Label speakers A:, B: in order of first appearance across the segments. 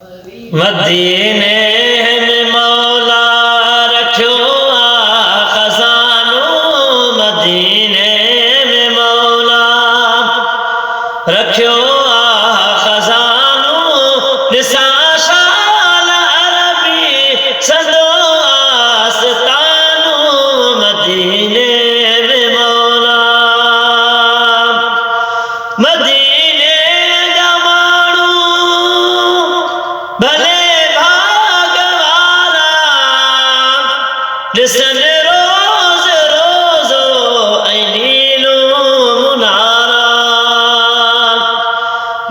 A: मदीने में मौला रखो खजानो, मदीने में मौला रखो खजानो, निसाशाल अरबी सदो आस्तानो, मदीने में मौला मदीने जमानू भले भागवारा जिसन रोज रोजो ऐलीलो मुनारा,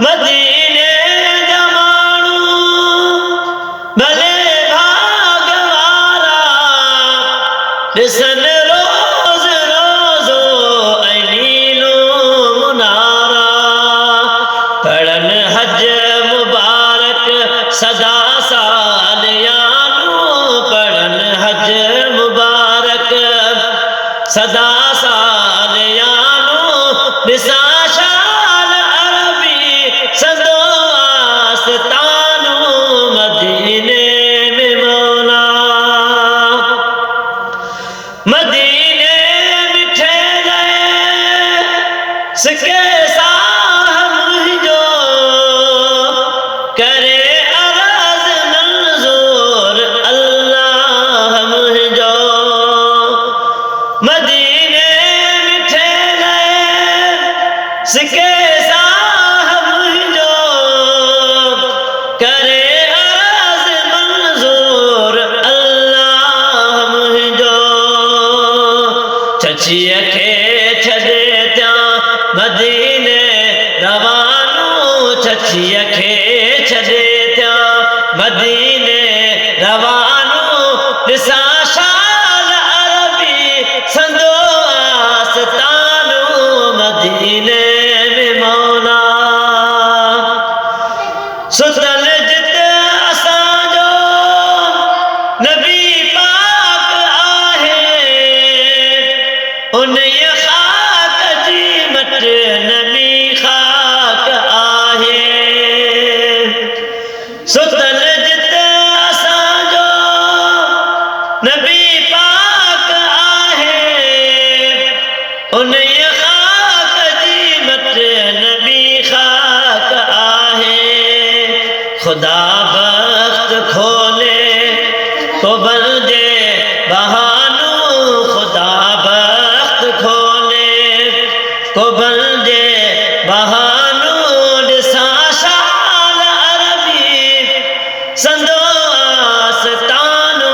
A: मदीने जमानू भले भागवारा जिसन रोज रोजो ऐलीलो मुनारा, पढ़न हज मुबारक सदा सालियानो, पढ़न हज मुबारक सदा सालियानो, निसाशाल अरबी सदो आस्तानो, मदीने में मौला मदीने मिठे गए सिके साहब जो करे अरज मंजूर अल्लाह मुझो, मदीने मिठे गए सिके साहब जो करे अरज मंजूर अल्लाह मुझो, चचिया के छदे त्या मदीने रवानो, चचिया के छदे त्या मदीने रवानो, निसाशाल अरबी संदो आस्तानो, मदीने में मौला सुतल जित असांजो नबी पाक आहे, उन खाक जी मट नबी खाक आहे, सुतल जित असांजो नबी पाक आहे, उन खाक जी मट नबी खाक आहे, खुदा बख्त खोले तो बंदे बहानो, खुदा बख्त खोले को बंदे बहानो, निसाशाल अरबी संदो आस्तानो,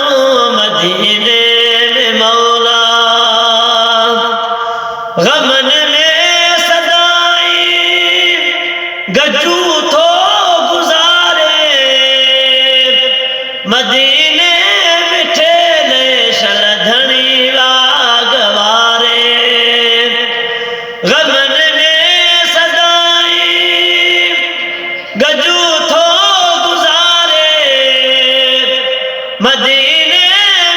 A: मदीने में मौला गमन में सदाई गजू थो गुजारे, मदीने मिठे ले शलधनी वागवारे, गमन में सदाई गजू थो गुजारे, मदीने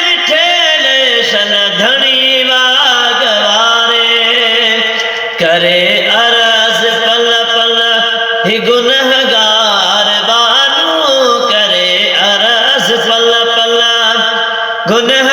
A: मिठे ले शलधनी वागवारे, करे अरज पल पल ही गुनहगार बानू, करे अरज पल पल गुनह